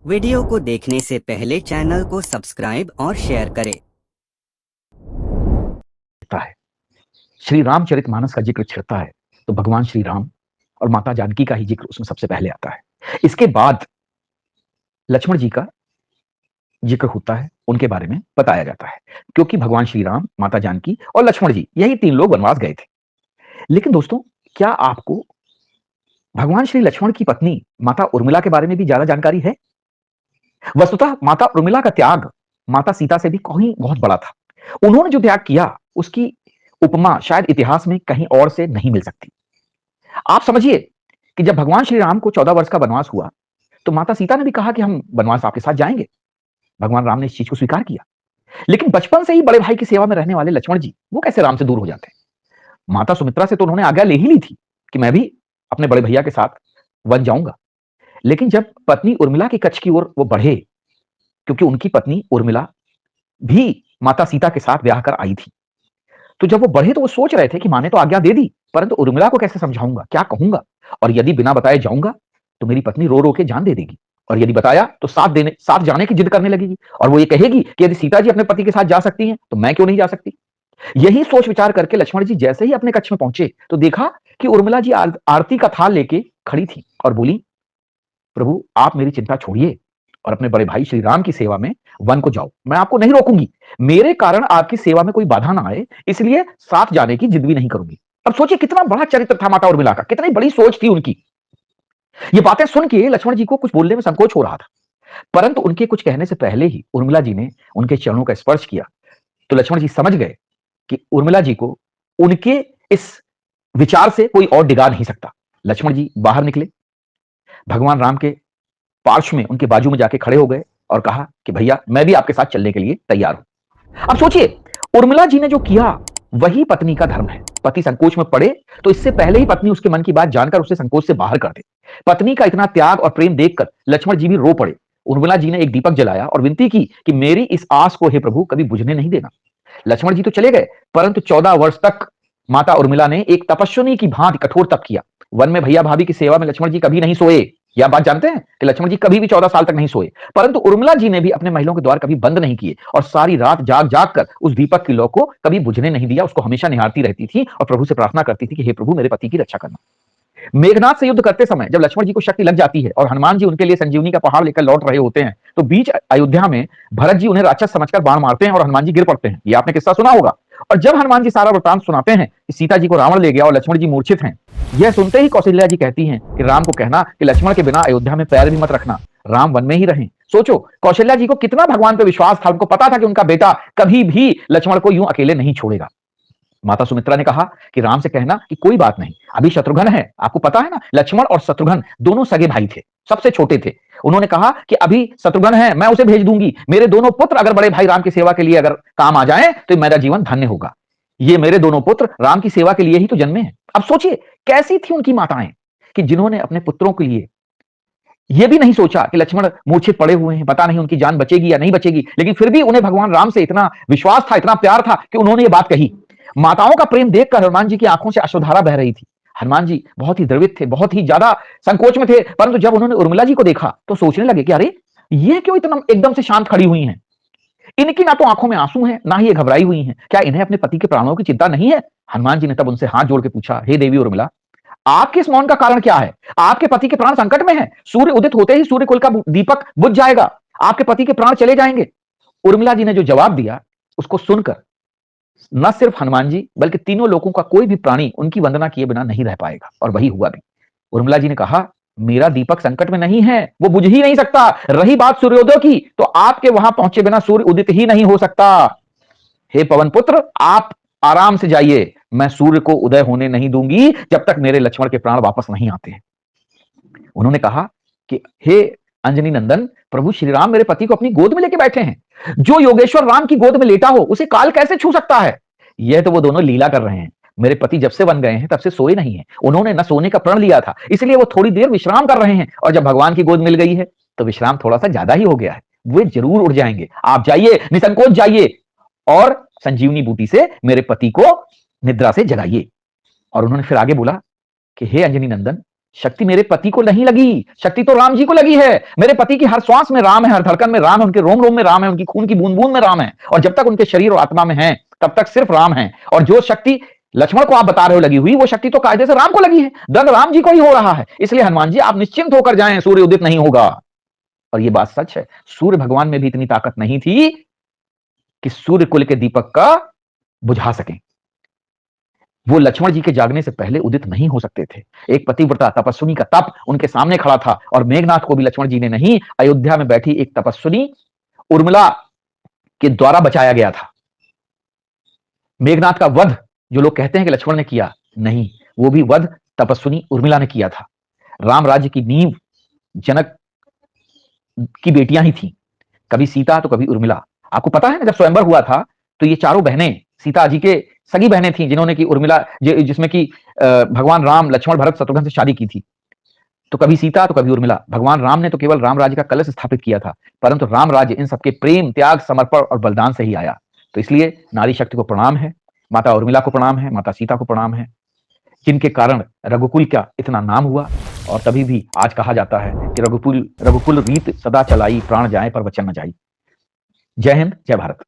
Video को देखने से पहले चैनल को सब्सक्राइब और शेयर करें। है श्री रामचरितमानस का जिक्र छिड़ता है तो भगवान श्री राम और माता जानकी का ही जिक्र उसमें सबसे पहले आता है। इसके बाद लक्ष्मण जी का जिक्र होता है, उनके बारे में बताया जाता है, क्योंकि भगवान श्री राम, माता जानकी और लक्ष्मण जी, यही 3 लोग वनवास गए थे। लेकिन दोस्तों, क्या आपको भगवान श्री लक्ष्मण की पत्नी माता उर्मिला के बारे में भी ज्यादा जानकारी है? वस्तुतः माता उर्मिला का त्याग माता सीता से भी कहीं बहुत बड़ा था। उन्होंने जो त्याग किया उसकी उपमा शायद इतिहास में कहीं और से नहीं मिल सकती। आप समझिए कि जब भगवान श्री राम को 14 वर्ष का वनवास हुआ तो माता सीता ने भी कहा कि हम वनवास आपके साथ जाएंगे। भगवान राम ने इस चीज को स्वीकार किया। लेकिन बचपन से ही बड़े भाई की सेवा में रहने वाले लक्ष्मण जी, वो कैसे राम से दूर हो जाते हैं? माता सुमित्रा से तो उन्होंने आज्ञा ले ही ली थी कि मैं भी अपने बड़े भैया के साथ वन जाऊंगा। लेकिन जब पत्नी उर्मिला के कच्छ की ओर वो बढ़े, क्योंकि उनकी पत्नी उर्मिला भी माता सीता के साथ ब्याह कर आई थी, तो जब वो बढ़े तो वो सोच रहे थे कि माँ ने तो आज्ञा दे दी, परंतु उर्मिला को कैसे समझाऊंगा, क्या कहूंगा, और यदि बिना बताए जाऊंगा तो मेरी पत्नी रो रो के जान दे देगी, और यदि बताया तो साथ जाने की जिद करने लगेगी, और वो ये कहेगी कि यदि सीता जी अपने पति के साथ जा सकती हैं तो मैं क्यों नहीं जा सकती। यही सोच विचार करके लक्ष्मण जी जैसे ही अपने कक्ष में पहुंचे तो देखा कि उर्मिला जी आरती का थाल लेके खड़ी थी और बोली, प्रभु आप मेरी चिंता छोड़िए और अपने बड़े भाई श्री राम की सेवा में वन को जाओ, मैं आपको नहीं रोकूंगी, मेरे कारण आपकी सेवा में कोई बाधा ना आए, इसलिए साथ जाने की जिद भी नहीं करूंगी। अब सोचिए कितना बड़ा चरित्र था माता उर्मिला का, कितनी बड़ी सोच थी उनकी। ये बातें सुन के लक्ष्मण जी को कुछ बोलने में संकोच हो रहा था, परंतु उनके कुछ कहने से पहले ही उर्मिला जी ने उनके चरणों का स्पर्श किया तो लक्ष्मण जी समझ गए कि उर्मिला जी को उनके इस विचार से कोई और डिगा नहीं सकता। लक्ष्मण जी बाहर निकले, भगवान राम के पार्श्व में उनके बाजू में जाके खड़े हो गए और कहा कि भैया मैं भी आपके साथ चलने के लिए तैयार हूं। अब सोचिए, उर्मिला जी ने जो किया वही पत्नी का धर्म है। पति संकोच में पड़े तो इससे पहले ही पत्नी उसके मन की बात जानकर उसे संकोच से बाहर कर दे। पत्नी का इतना त्याग और प्रेम देखकर लक्ष्मण जी भी रो पड़े। उर्मिला जी ने एक दीपक जलाया और विनती की कि मेरी इस आस को हे प्रभु कभी बुझने नहीं देना। लक्ष्मण जी तो चले गए, परंतु 14 वर्ष तक माता उर्मिला ने एक तपस्विनी की भांति कठोर तप किया। वन में भैया भाभी की सेवा में लक्ष्मण जी कभी नहीं सोए। यह बात जानते हैं कि लक्ष्मण जी कभी भी 14 साल तक नहीं सोए, परंतु उर्मिला जी ने भी अपने महलों के द्वार कभी बंद नहीं किए और सारी रात जाग जाग कर उस दीपक की लौ को कभी बुझने नहीं दिया। उसको हमेशा निहारती रहती थी और प्रभु से प्रार्थना करती थी कि हे प्रभु मेरे पति की रक्षा करना। मेघनाथ से युद्ध करते समय जब लक्ष्मण जी को शक्ति लग जाती है और हनुमान जी उनके लिए संजीवनी का पहाड़ लेकर लौट रहे होते हैं तो बीच अयोध्या में भरत जी उन्हें राक्षस समझकर बाण मारते हैं और हनुमान जी गिर पड़ते हैं। ये आपने किस्सा सुना होगा। और जब हनुमान जी सारा वृतांत सुनाते हैं कि सीता जी को रावण ले गया और लक्ष्मण जी मूर्छित हैं, यह सुनते ही कौशल्या जी कहती हैं कि राम को कहना कि लक्ष्मण के बिना अयोध्या में पैर भी मत रखना, राम वन में ही रहें। सोचो कौशल्या जी को कितना भगवान पे विश्वास था, उनको पता था कि उनका बेटा कभी भी लक्ष्मण को यूं अकेले नहीं छोड़ेगा। माता सुमित्रा ने कहा कि राम से कहना कि कोई बात नहीं, अभी शत्रुघ्न है, आपको पता है ना लक्ष्मण और शत्रुघ्न दोनों सगे भाई थे, सबसे छोटे थे। उन्होंने कहा कि अभी शत्रुघ्न है, मैं उसे भेज दूंगी, मेरे दोनों पुत्र अगर बड़े भाई राम की सेवा के लिए अगर काम आ जाएं तो मेरा जीवन धन्य होगा। ये मेरे दोनों पुत्र राम की सेवा के लिए ही तो जन्मे हैं। अब सोचिए कैसी थी उनकी माताएं कि जिन्होंने अपने पुत्रों के लिए यह भी नहीं सोचा कि लक्ष्मण मूर्छित पड़े हुए हैं, पता नहीं उनकी जान बचेगी या नहीं बचेगी, लेकिन फिर भी उन्हें भगवान राम से इतना विश्वास था, इतना प्यार था कि उन्होंने ये बात कही। माताओं का प्रेम देखकर हनुमान जी की आंखों से अश्रुधारा बह रही थी। हनुमान जी बहुत ही द्रवित थे, बहुत ही ज्यादा संकोच में थे, परंतु जब उन्होंने उर्मिला जी को देखा तो सोचने लगे कि अरे ये क्यों इतना एकदम से शांत खड़ी हुई हैं, इनकी ना तो आंखों में आंसू हैं ना ही ये घबराई हुई हैं, क्या इन्हें अपने पति के प्राणों की चिंता नहीं है? हनुमान जी ने तब उनसे हाथ जोड़ के पूछा, हे देवी उर्मिला, आपके इस मौन का कारण क्या है? आपके पति के प्राण संकट में है, सूर्य उदित होते ही सूर्य कुल का दीपक बुझ जाएगा, आपके पति के प्राण चले जाएंगे। उर्मिला जी ने जो जवाब दिया उसको सुनकर न सिर्फ हनुमान जी बल्कि तीनों लोगों का कोई भी प्राणी उनकी वंदना किए बिना नहीं रह पाएगा, और वही हुआ भी। उर्मिला जी ने कहा, मेरा दीपक संकट में नहीं है, वो बुझ ही नहीं सकता। रही बात सूर्योदय की तो आपके वहां पहुंचे बिना सूर्य उदित ही नहीं हो सकता। हे पवन पुत्र, आप आराम से जाइए, मैं सूर्य को उदय होने नहीं दूंगी जब तक मेरे लक्ष्मण के प्राण वापस नहीं आते हैं। उन्होंने कहा कि हे अंजनी नंदन, प्रभु श्री राम मेरे पति को अपनी गोद में लेके बैठे हैं, जो योगेश्वर राम की गोद में लेटा हो उसे काल कैसे छू सकता है? यह तो वो दोनों लीला कर रहे हैं। मेरे पति जब से बन गए हैं तब से सोए नहीं है, उन्होंने न सोने का प्रण लिया था, इसलिए वो थोड़ी देर विश्राम कर रहे हैं, और जब भगवान की गोद मिल गई है तो विश्राम थोड़ा सा ज्यादा ही हो गया है, वे जरूर उड़ जाएंगे। आप जाइए, निसंकोच जाइए और संजीवनी बूटी से मेरे पति को निद्रा से जगाइए। और उन्होंने फिर आगे बोला कि हे अंजनी नंदन, शक्ति मेरे पति को नहीं लगी, शक्ति तो राम जी को लगी है। मेरे पति की हर श्वास में राम है, हर धड़कन में राम है, उनके रोम रोम में राम है, उनकी खून की बूंद बूंद में राम है, और जब तक उनके शरीर और आत्मा में है तब तक सिर्फ राम है। और जो शक्ति लक्ष्मण को आप बता रहे हो लगी हुई, वो शक्ति तो कायदे से राम को लगी है, दंड राम जी को ही हो रहा है। इसलिए हनुमान जी आप निश्चिंत होकर जाएं, सूर्य उदित नहीं होगा। और ये बात सच है, सूर्य भगवान में भी इतनी ताकत नहीं थी कि सूर्य कुल के दीपक का बुझा सकें। वो लक्ष्मण जी के जागने से पहले उदित नहीं हो सकते थे। एक पतिव्रता तपस्विनी का तप उनके सामने खड़ा था, और मेघनाथ को भी लक्ष्मण जी ने नहीं, अयोध्या में बैठी एक तपस्विनी उर्मिला के द्वारा बचाया गया था। मेघनाथ का वध जो लोग कहते हैं कि लक्ष्मण ने किया, नहीं, वो भी वध तपस्विनी उर्मिला ने किया था। राम राज्य की नींव जनक की बेटियां ही थी, कभी सीता तो कभी उर्मिला। आपको पता है ना, जब स्वयंवर हुआ था तो ये चारों बहनें सीता जी के सगी बहनें थी, जिन्होंने की उर्मिला जिसमें की भगवान राम लक्ष्मण भरत शत्रुघ्न से शादी की थी। तो कभी सीता तो कभी उर्मिला। भगवान राम ने तो केवल राम राज्य का कलश स्थापित किया था, परंतु राम राज्य इन सबके प्रेम, त्याग, समर्पण और बलिदान से ही आया। तो इसलिए नारी शक्ति को प्रणाम है, माता उर्मिला को प्रणाम है, माता सीता को प्रणाम है, जिनके कारण रघुकुल का इतना नाम हुआ। और तभी भी आज कहा जाता है कि रघुकुल रीत सदा चलाई, प्राण जाए पर वचन न जाई। जय हिंद, जय भारत।